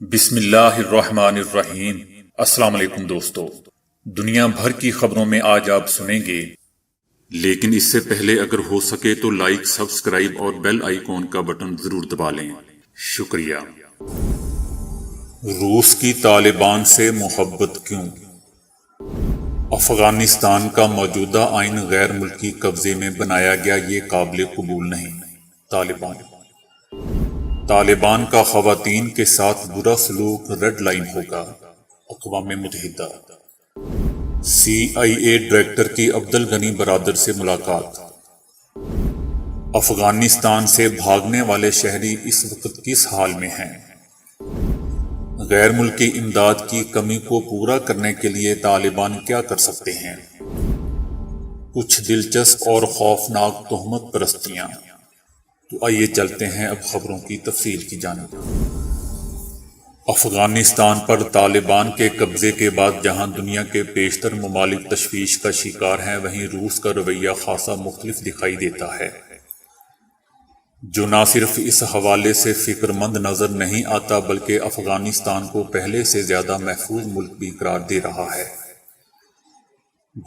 بسم اللہ الرحمن الرحیم۔ السلام علیکم دوستو، دنیا بھر کی خبروں میں آج آپ سنیں گے، لیکن اس سے پہلے اگر ہو سکے تو لائک، سبسکرائب اور بیل آئیکن کا بٹن ضرور دبا لیں۔ شکریہ۔ روس کی طالبان سے محبت کیوں؟ افغانستان کا موجودہ آئین غیر ملکی قبضے میں بنایا گیا، یہ قابل قبول نہیں۔ طالبان کا خواتین کے ساتھ برا سلوک ریڈ لائن ہوگا۔ اقوام متحدہ۔ CIA ڈائریکٹر کی عبدالغنی برادر سے ملاقات۔ افغانستان سے بھاگنے والے شہری اس وقت کس حال میں ہیں؟ غیر ملکی امداد کی کمی کو پورا کرنے کے لیے طالبان کیا کر سکتے ہیں؟ کچھ دلچسپ اور خوفناک تہمت پرستیاں۔ تو آئیے چلتے ہیں اب خبروں کی تفصیل کی جانب۔ افغانستان پر طالبان کے قبضے کے بعد جہاں دنیا کے بیشتر ممالک تشویش کا شکار ہیں، وہیں روس کا رویہ خاصا مختلف دکھائی دیتا ہے، جو نہ صرف اس حوالے سے فکر مند نظر نہیں آتا بلکہ افغانستان کو پہلے سے زیادہ محفوظ ملک بھی قرار دے رہا ہے۔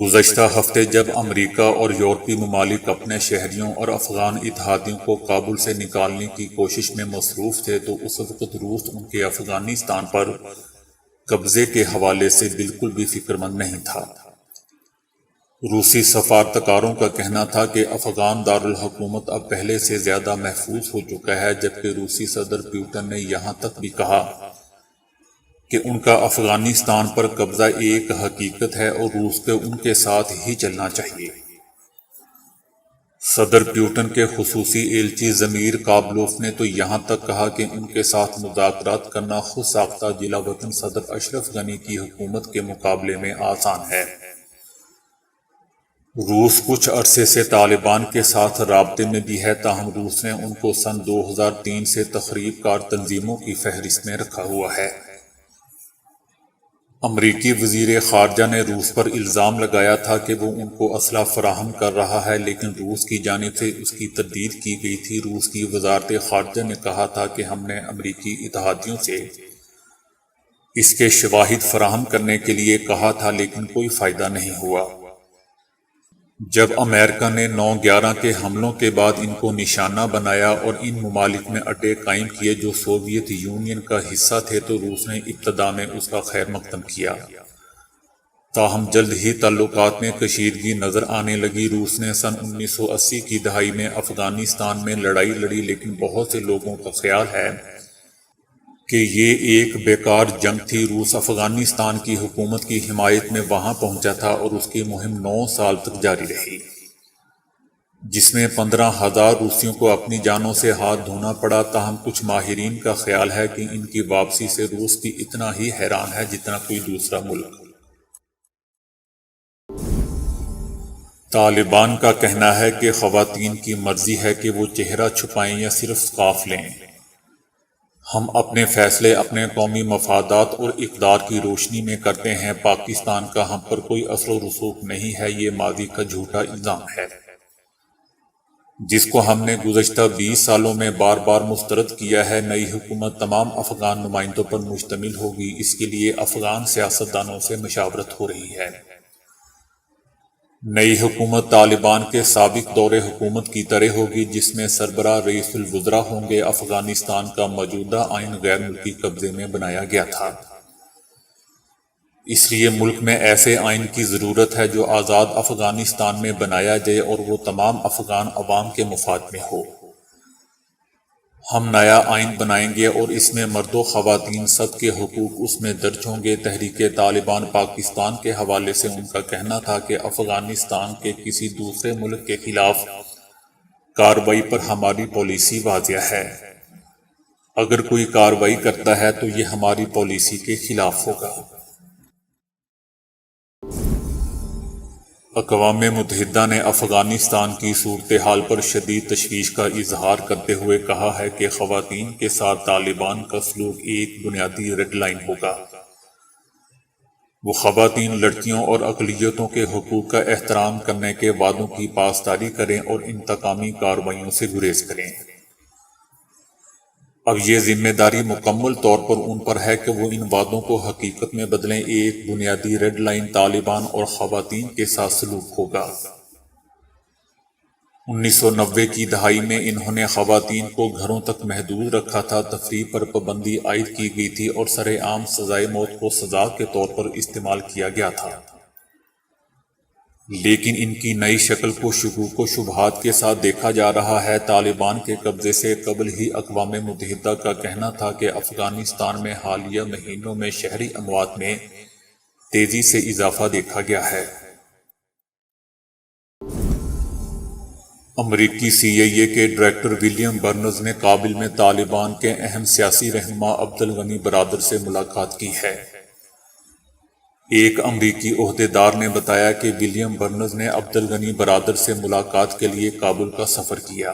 گزشتہ ہفتے جب امریکہ اور یورپی ممالک اپنے شہریوں اور افغان اتحادیوں کو کابل سے نکالنے کی کوشش میں مصروف تھے تو اس وقت روس ان کے افغانستان پر قبضے کے حوالے سے بالکل بھی فکر مند نہیں تھا۔ روسی سفارتکاروں کا کہنا تھا کہ افغان دارالحکومت اب پہلے سے زیادہ محفوظ ہو چکا ہے، جبکہ روسی صدر پیوٹن نے یہاں تک بھی کہا کہ ان کا افغانستان پر قبضہ ایک حقیقت ہے اور روس کو ان کے ساتھ ہی چلنا چاہیے۔ صدر پیوٹن کے خصوصی ایلچی ضمیر کابلوف نے تو یہاں تک کہا کہ ان کے ساتھ مذاکرات کرنا خود ساختہ جلا وطن صدر اشرف غنی کی حکومت کے مقابلے میں آسان ہے۔ روس کچھ عرصے سے طالبان کے ساتھ رابطے میں بھی ہے، تاہم روس نے ان کو سن 2003 سے تخریب کار تنظیموں کی فہرست میں رکھا ہوا ہے۔ امریکی وزیر خارجہ نے روس پر الزام لگایا تھا کہ وہ ان کو اسلحہ فراہم کر رہا ہے، لیکن روس کی جانب سے اس کی تردید کی گئی تھی۔ روس کی وزارت خارجہ نے کہا تھا کہ ہم نے امریکی اتحادیوں سے اس کے شواہد فراہم کرنے کے لیے کہا تھا، لیکن کوئی فائدہ نہیں ہوا۔ جب امریکہ نے 9/11 کے حملوں کے بعد ان کو نشانہ بنایا اور ان ممالک میں اڈے قائم کیے جو سوویت یونین کا حصہ تھے تو روس نے ابتدا میں اس کا خیر مقدم کیا، تاہم جلد ہی تعلقات میں کشیدگی نظر آنے لگی۔ روس نے سن 1980 کی دہائی میں افغانستان میں لڑائی لڑی، لیکن بہت سے لوگوں کا خیال ہے کہ یہ ایک بیکار جنگ تھی۔ روس افغانستان کی حکومت کی حمایت میں وہاں پہنچا تھا اور اس کی مہم 9 سال تک جاری رہی، جس میں 15,000 روسیوں کو اپنی جانوں سے ہاتھ دھونا پڑا۔ تاہم کچھ ماہرین کا خیال ہے کہ ان کی واپسی سے روس بھی اتنا ہی حیران ہے جتنا کوئی دوسرا ملک۔ طالبان کا کہنا ہے کہ خواتین کی مرضی ہے کہ وہ چہرہ چھپائیں یا صرف سکارف لیں۔ ہم اپنے فیصلے اپنے قومی مفادات اور اقدار کی روشنی میں کرتے ہیں۔ پاکستان کا ہم پر کوئی اثر و رسوخ نہیں ہے، یہ ماضی کا جھوٹا الزام ہے جس کو ہم نے گزشتہ 20 سالوں میں بار بار مسترد کیا ہے۔ نئی حکومت تمام افغان نمائندوں پر مشتمل ہوگی، اس کے لیے افغان سیاستدانوں سے مشاورت ہو رہی ہے۔ نئی حکومت طالبان کے سابق دور حکومت کی طرح ہوگی، جس میں سربراہ رئیس الوزراء ہوں گے۔ افغانستان کا موجودہ آئین غیر ملکی قبضے میں بنایا گیا تھا، اس لیے ملک میں ایسے آئین کی ضرورت ہے جو آزاد افغانستان میں بنایا جائے اور وہ تمام افغان عوام کے مفاد میں ہو۔ ہم نیا آئین بنائیں گے اور اس میں مرد و خواتین سب کے حقوق اس میں درج ہوں گے۔ تحریک طالبان پاکستان کے حوالے سے ان کا کہنا تھا کہ افغانستان کے کسی دوسرے ملک کے خلاف کارروائی پر ہماری پالیسی واضح ہے۔ اگر کوئی کارروائی کرتا ہے تو یہ ہماری پالیسی کے خلاف ہوگا۔ اقوام متحدہ نے افغانستان کی صورتحال پر شدید تشویش کا اظہار کرتے ہوئے کہا ہے کہ خواتین کے ساتھ طالبان کا سلوک ایک بنیادی ریڈ لائن ہوگا۔ وہ خواتین، لڑکیوں اور اقلیتوں کے حقوق کا احترام کرنے کے وعدوں کی پاسداری کریں اور انتقامی کارروائیوں سے گریز کریں۔ اب یہ ذمہ داری مکمل طور پر ان پر ہے کہ وہ ان وعدوں کو حقیقت میں بدلیں۔ ایک بنیادی ریڈ لائن طالبان اور خواتین کے ساتھ سلوک ہوگا۔ 1990 کی دہائی میں انہوں نے خواتین کو گھروں تک محدود رکھا تھا، تفریح پر پابندی عائد کی گئی تھی اور سر عام سزائے موت کو سزا کے طور پر استعمال کیا گیا تھا۔ لیکن ان کی نئی شکل کو شکوک و شبہات کے ساتھ دیکھا جا رہا ہے۔ طالبان کے قبضے سے قبل ہی اقوام متحدہ کا کہنا تھا کہ افغانستان میں حالیہ مہینوں میں شہری اموات میں تیزی سے اضافہ دیکھا گیا ہے۔ امریکی سی آئی اے کے ڈائریکٹر ولیم برنز نے کابل میں طالبان کے اہم سیاسی رہنما عبدالغنی برادر سے ملاقات کی ہے۔ ایک امریکی عہدیدار نے بتایا کہ ولیم برنز نے عبدالغنی برادر سے ملاقات کے لیے کابل کا سفر کیا۔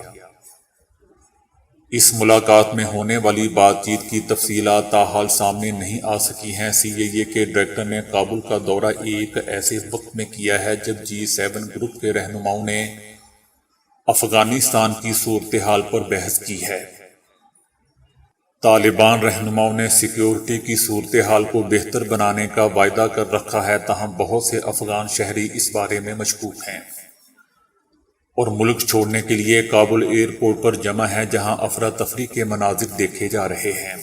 اس ملاقات میں ہونے والی بات چیت کی تفصیلات تاحال سامنے نہیں آ سکی ہیں۔ سی آئی اے کے ڈائریکٹر نے کابل کا دورہ ایک ایسے وقت میں کیا ہے جب G7 گروپ کے رہنماؤں نے افغانستان کی صورتحال پر بحث کی ہے۔ طالبان رہنماؤں نے سیکیورٹی کی صورتحال کو بہتر بنانے کا وعدہ کر رکھا ہے، تاہم بہت سے افغان شہری اس بارے میں مشکوک ہیں اور ملک چھوڑنے کے لیے کابل ایئرپورٹ پر جمع ہیں، جہاں افراتفری کے مناظر دیکھے جا رہے ہیں۔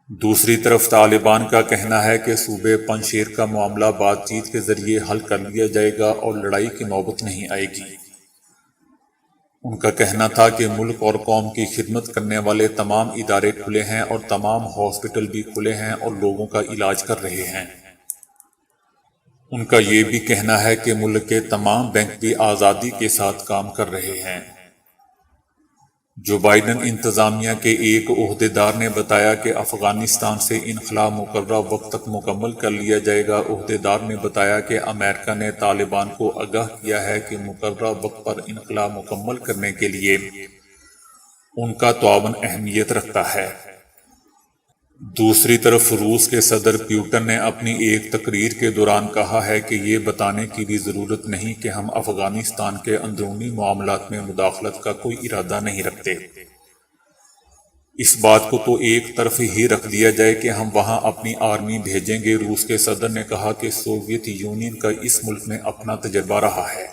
دوسری طرف طالبان کا کہنا ہے کہ صوبے پنجشیر کا معاملہ بات چیت کے ذریعے حل کر لیا جائے گا اور لڑائی کی نوبت نہیں آئے گی۔ ان کا کہنا تھا کہ ملک اور قوم کی خدمت کرنے والے تمام ادارے کھلے ہیں اور تمام ہاسپٹل بھی کھلے ہیں اور لوگوں کا علاج کر رہے ہیں۔ ان کا یہ بھی کہنا ہے کہ ملک کے تمام بینک بھی آزادی کے ساتھ کام کر رہے ہیں۔ جو بائیڈن انتظامیہ کے ایک عہدیدار نے بتایا کہ افغانستان سے انخلا مقررہ وقت تک مکمل کر لیا جائے گا۔ عہدیدار نے بتایا کہ امریکہ نے طالبان کو آگاہ کیا ہے کہ مقررہ وقت پر انخلا مکمل کرنے کے لیے ان کا تعاون اہمیت رکھتا ہے۔ دوسری طرف روس کے صدر پوٹن نے اپنی ایک تقریر کے دوران کہا ہے کہ یہ بتانے کی بھی ضرورت نہیں کہ ہم افغانستان کے اندرونی معاملات میں مداخلت کا کوئی ارادہ نہیں رکھتے۔ اس بات کو تو ایک طرف ہی رکھ دیا جائے کہ ہم وہاں اپنی آرمی بھیجیں گے۔ روس کے صدر نے کہا کہ سوویت یونین کا اس ملک میں اپنا تجربہ رہا ہے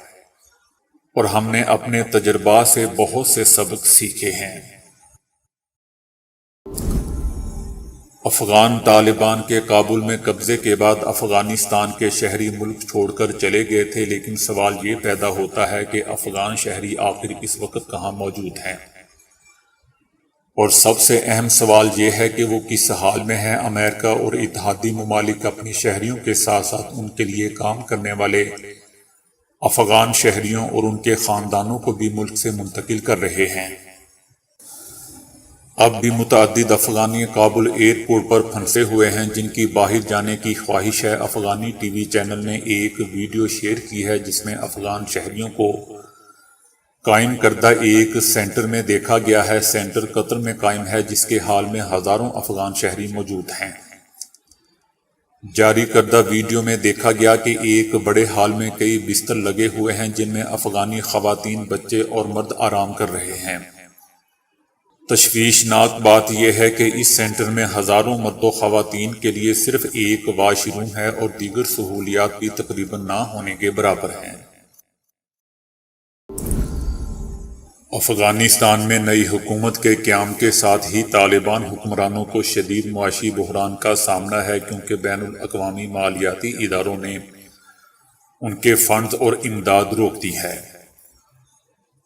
اور ہم نے اپنے تجربات سے بہت سے سبق سیکھے ہیں۔ افغان طالبان کے کابل میں قبضے کے بعد افغانستان کے شہری ملک چھوڑ کر چلے گئے تھے، لیکن سوال یہ پیدا ہوتا ہے کہ افغان شہری آخر اس وقت کہاں موجود ہیں؟ اور سب سے اہم سوال یہ ہے کہ وہ کس حال میں ہیں؟ امریکہ اور اتحادی ممالک اپنی شہریوں کے ساتھ ساتھ ان کے لیے کام کرنے والے افغان شہریوں اور ان کے خاندانوں کو بھی ملک سے منتقل کر رہے ہیں۔ اب بھی متعدد افغانی کابل ایئرپورٹ پر پھنسے ہوئے ہیں، جن کی باہر جانے کی خواہش ہے۔ افغانی ٹی وی چینل نے ایک ویڈیو شیئر کی ہے جس میں افغان شہریوں کو قائم کردہ ایک سینٹر میں دیکھا گیا ہے۔ سینٹر قطر میں قائم ہے، جس کے حال میں ہزاروں افغان شہری موجود ہیں۔ جاری کردہ ویڈیو میں دیکھا گیا کہ ایک بڑے ہال میں کئی بستر لگے ہوئے ہیں جن میں افغانی خواتین، بچے اور مرد آرام کر رہے ہیں۔ تشویشناک بات یہ ہے کہ اس سینٹر میں ہزاروں مرد و خواتین کے لیے صرف ایک واش روم ہے اور دیگر سہولیات بھی تقریباً نہ ہونے کے برابر ہیں۔ افغانستان میں نئی حکومت کے قیام کے ساتھ ہی طالبان حکمرانوں کو شدید معاشی بحران کا سامنا ہے، کیونکہ بین الاقوامی مالیاتی اداروں نے ان کے فنڈز اور امداد روک دی ہے۔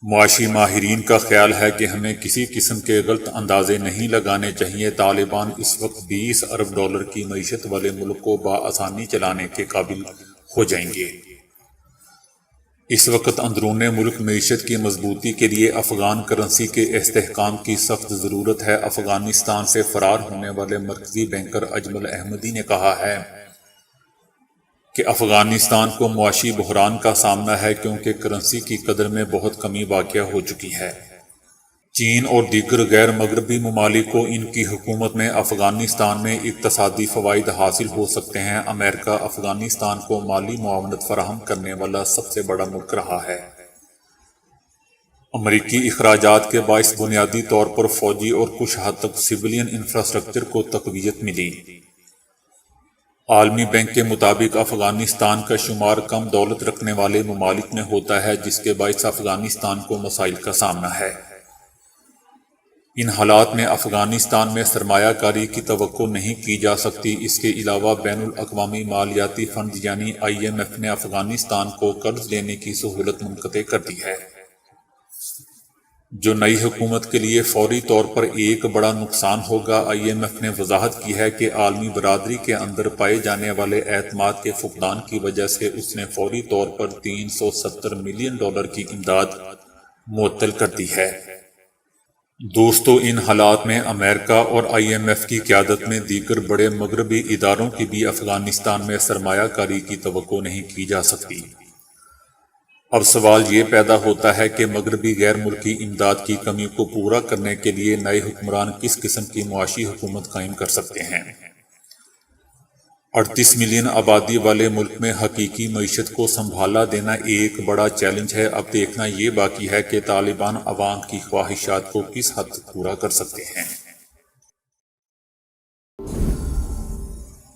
معاشی ماہرین کا خیال ہے کہ ہمیں کسی قسم کے غلط اندازے نہیں لگانے چاہیے۔ طالبان اس وقت $20 ارب کی معیشت والے ملک کو بآسانی چلانے کے قابل ہو جائیں گے۔ اس وقت اندرون ملک معیشت کی مضبوطی کے لیے افغان کرنسی کے استحکام کی سخت ضرورت ہے۔ افغانستان سے فرار ہونے والے مرکزی بینکر اجمل احمدی نے کہا ہے کہ افغانستان کو معاشی بحران کا سامنا ہے کیونکہ کرنسی کی قدر میں بہت کمی واقع ہو چکی ہے۔ چین اور دیگر غیر مغربی ممالک کو ان کی حکومت میں افغانستان میں اقتصادی فوائد حاصل ہو سکتے ہیں۔ امریکہ افغانستان کو مالی معاونت فراہم کرنے والا سب سے بڑا ملک رہا ہے۔ امریکی اخراجات کے باعث بنیادی طور پر فوجی اور کچھ حد تک سویلین انفراسٹرکچر کو تقویت ملی۔ عالمی بینک کے مطابق افغانستان کا شمار کم دولت رکھنے والے ممالک میں ہوتا ہے، جس کے باعث افغانستان کو مسائل کا سامنا ہے۔ ان حالات میں افغانستان میں سرمایہ کاری کی توقع نہیں کی جا سکتی۔ اس کے علاوہ بین الاقوامی مالیاتی فنڈ یعنی IMF نے افغانستان کو قرض لینے کی سہولت منقطع کر دی ہے، جو نئی حکومت کے لیے فوری طور پر ایک بڑا نقصان ہوگا۔ IMF نے وضاحت کی ہے کہ عالمی برادری کے اندر پائے جانے والے اعتماد کے فقدان کی وجہ سے اس نے فوری طور پر $370 ملین کی امداد معطل کر دی ہے۔ دوستو، ان حالات میں امریکہ اور IMF کی قیادت میں دیگر بڑے مغربی اداروں کی بھی افغانستان میں سرمایہ کاری کی توقع نہیں کی جا سکتی۔ اب سوال یہ پیدا ہوتا ہے کہ مغربی غیر ملکی امداد کی کمی کو پورا کرنے کے لیے نئے حکمران کس قسم کی معاشی حکومت قائم کر سکتے ہیں؟ 38 ملین آبادی والے ملک میں حقیقی معیشت کو سنبھالا دینا ایک بڑا چیلنج ہے۔ اب دیکھنا یہ باقی ہے کہ طالبان عوام کی خواہشات کو کس حد تک پورا کر سکتے ہیں۔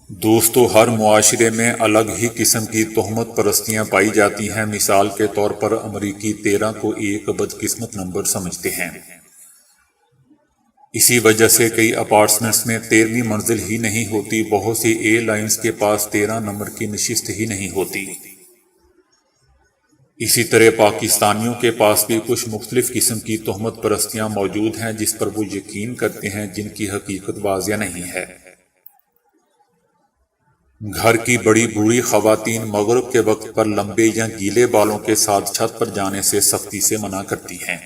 دوستو، ہر معاشرے میں الگ ہی قسم کی تہمت پرستیاں پائی جاتی ہیں۔ مثال کے طور پر امریکی 13 کو ایک بدقسمت نمبر سمجھتے ہیں۔ اسی وجہ سے کئی اپارٹمنٹس میں 13ویں منزل ہی نہیں ہوتی۔ بہت سی ایئر لائنز کے پاس 13 نمبر کی نشست ہی نہیں ہوتی۔ اسی طرح پاکستانیوں کے پاس بھی کچھ مختلف قسم کی تہمت پرستیاں موجود ہیں جس پر وہ یقین کرتے ہیں، جن کی حقیقت واضح نہیں ہے۔ گھر کی بڑی بوڑھی خواتین مغرب کے وقت پر لمبے یا گیلے بالوں کے ساتھ چھت پر جانے سے سختی سے منع کرتی ہیں۔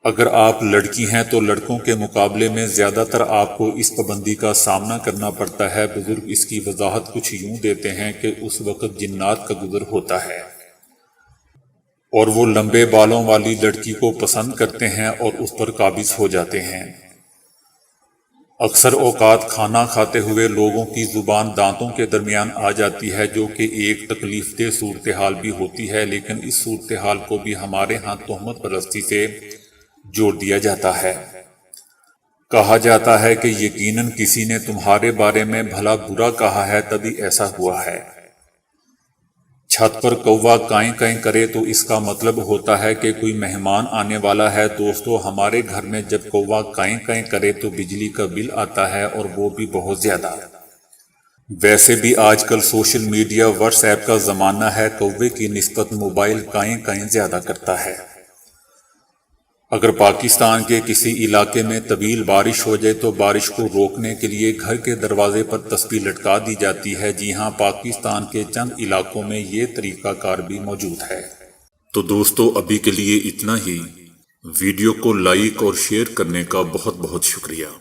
اگر آپ لڑکی ہیں تو لڑکوں کے مقابلے میں زیادہ تر آپ کو اس پابندی کا سامنا کرنا پڑتا ہے۔ بزرگ اس کی وضاحت کچھ یوں دیتے ہیں کہ اس وقت جنات کا گزر ہوتا ہے اور وہ لمبے بالوں والی لڑکی کو پسند کرتے ہیں اور اس پر قابض ہو جاتے ہیں۔ اکثر اوقات کھانا کھاتے ہوئے لوگوں کی زبان دانتوں کے درمیان آ جاتی ہے، جو کہ ایک تکلیف دہ صورتحال بھی ہوتی ہے، لیکن اس صورتحال کو بھی ہمارے ہاں تہمت پرستی سے جوڑ دیا جاتا ہے۔ کہا جاتا ہے کہ یقیناً کسی نے تمہارے بارے میں بھلا برا کہا ہے تبھی ایسا ہوا ہے۔ چھت پر کووا کائیں کائیں کرے تو اس کا مطلب ہوتا ہے کہ کوئی مہمان آنے والا ہے۔ دوستو، ہمارے گھر میں جب کووا کائیں کائیں کرے تو بجلی کا بل آتا ہے، اور وہ بھی بہت زیادہ۔ ویسے بھی آج کل سوشل میڈیا واٹس ایپ کا زمانہ ہے، کوے کی نسبت موبائل کائیں کائیں زیادہ کرتا ہے۔ اگر پاکستان کے کسی علاقے میں طویل بارش ہو جائے تو بارش کو روکنے کے لیے گھر کے دروازے پر تسبیح لٹکا دی جاتی ہے۔ جی ہاں، پاکستان کے چند علاقوں میں یہ طریقہ کار بھی موجود ہے۔ تو دوستو، ابھی کے لیے اتنا ہی۔ ویڈیو کو لائک اور شیئر کرنے کا بہت بہت شکریہ۔